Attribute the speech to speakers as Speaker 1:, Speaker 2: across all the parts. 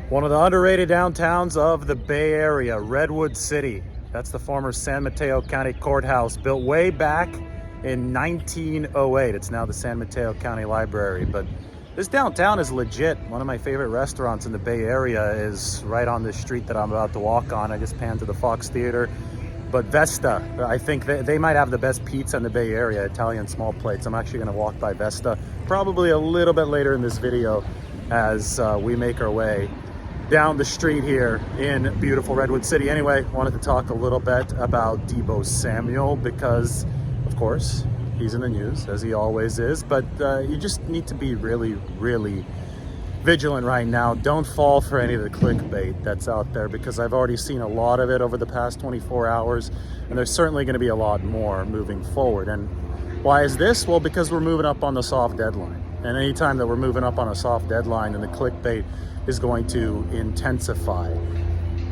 Speaker 1: One of the underrated downtowns of the Bay Area, Redwood City. That's the former San Mateo County Courthouse, built way back in 1908. It's now the San Mateo County Library, but this downtown is legit. One of my favorite restaurants in the Bay Area is right on this street that I'm about to walk on. I just panned to the Fox Theater. But Vesta, I think they might have the best pizza in the Bay Area, Italian small plates. I'm actually gonna walk by Vesta probably a little bit later in this video as we make our way down the street here in beautiful Redwood City. Anyway, wanted to talk a little bit about Deebo Samuel because, of course, he's in the news, as he always is, but you just need to be really, really vigilant right now. Don't fall for any of the clickbait that's out there, because I've already seen a lot of it over the past 24 hours, and there's certainly going to be a lot more moving forward. And why is this? Well, because we're moving up on the soft deadline. And anytime that we're moving up on a soft deadline, and the clickbait is going to intensify.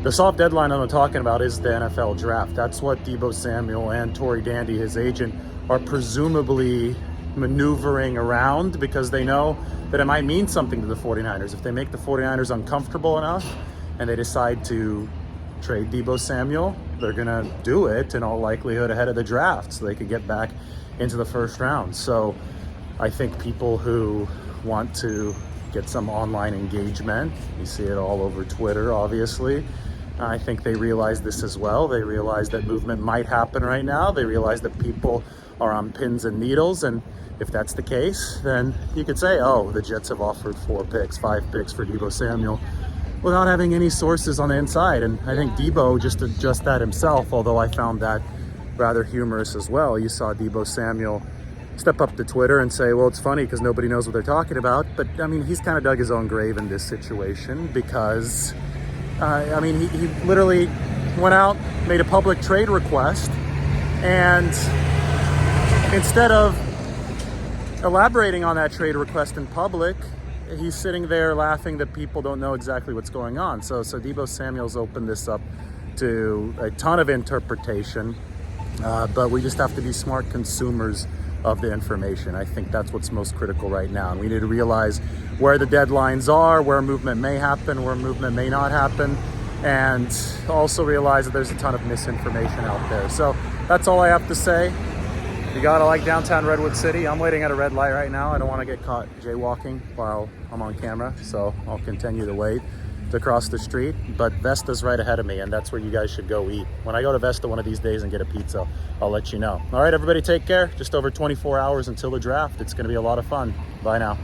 Speaker 1: The soft deadline I'm talking about is the NFL draft. That's what Deebo Samuel and Tory Dandy, his agent, are presumably maneuvering around, because they know that it might mean something to the 49ers. If they make the 49ers uncomfortable enough and they decide to trade Deebo Samuel, they're gonna do it in all likelihood ahead of the draft so they could get back into the first round. So I think people who want to get some online engagement, you see it all over Twitter, obviously, I think they realize this as well. They realize that movement might happen right now. They realize that people are on pins and needles, and if that's the case, then you could say, oh, the Jets have offered 5 picks for Deebo Samuel without having any sources on the inside. And I think Deebo just adjusts that himself, although I found that rather humorous as well. You saw Deebo Samuel step up to Twitter and say, well, it's funny because nobody knows what they're talking about. But I mean, he's kind of dug his own grave in this situation, because I mean, he literally went out, made a public trade request, and instead of elaborating on that trade request in public, he's sitting there laughing that people don't know exactly what's going on. So Deebo Samuel's opened this up to a ton of interpretation, but we just have to be smart consumers of the information. I think that's what's most critical right now. And we need to realize where the deadlines are, where movement may happen, where movement may not happen, and also realize that there's a ton of misinformation out there. So that's all I have to say. You gotta like downtown Redwood City. I'm waiting at a red light right now. I don't want to get caught jaywalking while I'm on camera, so I'll continue to wait to cross the street. But Vesta's right ahead of me, and that's where you guys should go eat. When I go to Vesta one of these days and get a pizza, I'll let you know. All right, everybody, take care. Just over 24 hours until the draft. It's gonna be a lot of fun. Bye now.